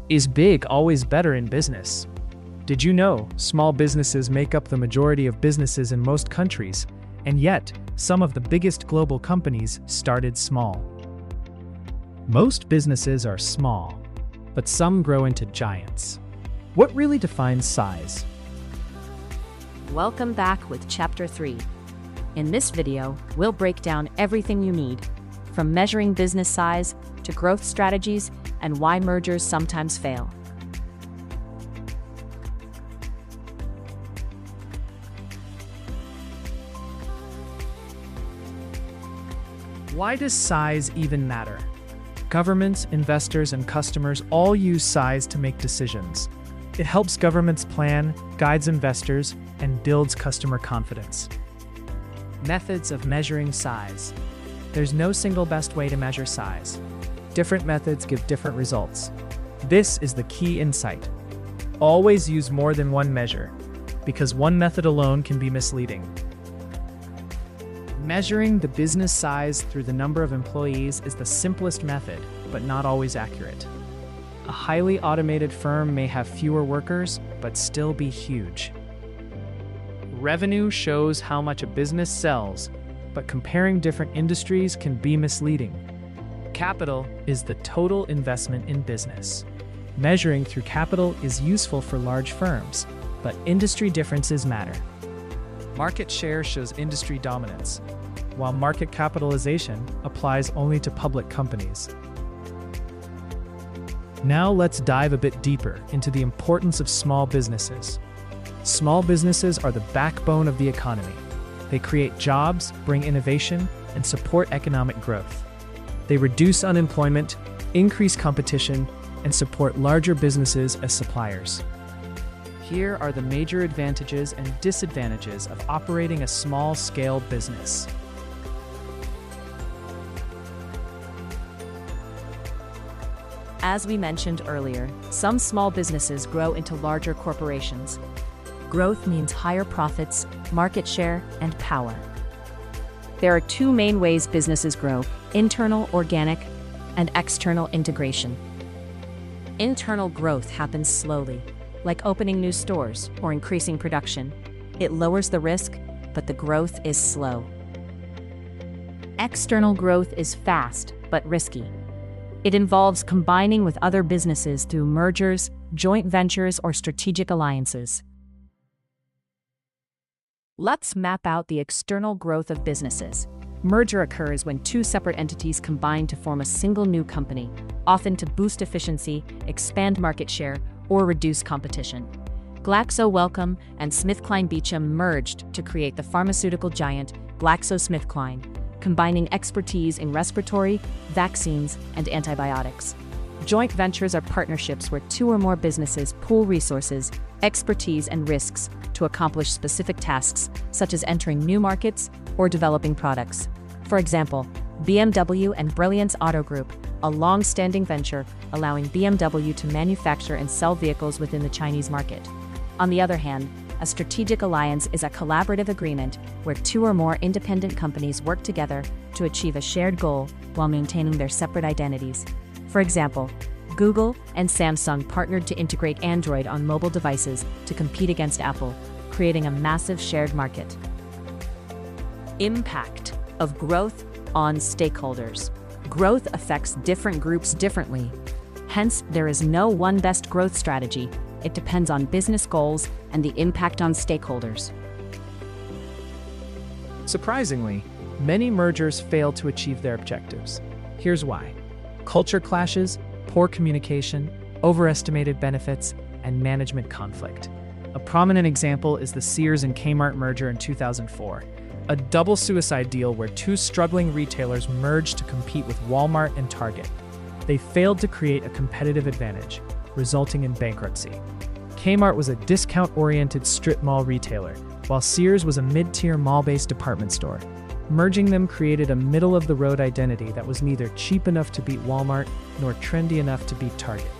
Is big always better in business? Did you know small businesses make up the majority of businesses in most countries, and yet some of the biggest global companies started small? Most businesses are small, but some grow into giants. What really defines size? Welcome back with Chapter 3. In this video, we'll break down everything you need, from measuring business size to growth strategies and why mergers sometimes fail. Why does size even matter? Governments, investors, and customers all use size to make decisions. It helps governments plan, guides investors, and builds customer confidence. Methods of measuring size. There's no single best way to measure size. Different methods give different results. This is the key insight. Always use more than one measure, because one method alone can be misleading. Measuring the business size through the number of employees is the simplest method, but not always accurate. A highly automated firm may have fewer workers, but still be huge. Revenue shows how much a business sells, but comparing different industries can be misleading. Capital is the total investment in business. Measuring through capital is useful for large firms, but industry differences matter. Market share shows industry dominance, while market capitalization applies only to public companies. Now let's dive a bit deeper into the importance of small businesses. Small businesses are the backbone of the economy. They create jobs, bring innovation, and support economic growth. They reduce unemployment, increase competition, and support larger businesses as suppliers. Here are the major advantages and disadvantages of operating a small-scale business. As we mentioned earlier, some small businesses grow into larger corporations. Growth means higher profits, market share, and power. There are two main ways businesses grow: internal organic and external integration. Internal growth happens slowly, like opening new stores or increasing production. It lowers the risk, but the growth is slow. External growth is fast, but risky. It involves combining with other businesses through mergers, joint ventures, or strategic alliances. Let's map out the external growth of businesses. Merger occurs when two separate entities combine to form a single new company, often to boost efficiency, expand market share, or reduce competition. GlaxoSmithKline and SmithKline Beecham merged to create the pharmaceutical giant GlaxoSmithKline, combining expertise in respiratory, vaccines, and antibiotics. Joint ventures are partnerships where two or more businesses pool resources, expertise, and risks to accomplish specific tasks, such as entering new markets or developing products. For example, BMW and Brilliance Auto Group, a long-standing venture allowing BMW to manufacture and sell vehicles within the Chinese market. On the other hand, a strategic alliance is a collaborative agreement where two or more independent companies work together to achieve a shared goal while maintaining their separate identities. For example, Google and Samsung partnered to integrate Android on mobile devices to compete against Apple, creating a massive shared market. Impact of growth on stakeholders. Growth affects different groups differently. Hence, there is no one best growth strategy. It depends on business goals and the impact on stakeholders. Surprisingly, many mergers fail to achieve their objectives. Here's why: culture clashes, poor communication, overestimated benefits, and management conflict. A prominent example is the Sears and Kmart merger in 2004, a double suicide deal where two struggling retailers merged to compete with Walmart and Target. They failed to create a competitive advantage, resulting in bankruptcy. Kmart was a discount-oriented strip mall retailer, while Sears was a mid-tier mall-based department store. Merging them created a middle-of-the-road identity that was neither cheap enough to beat Walmart nor trendy enough to beat Target.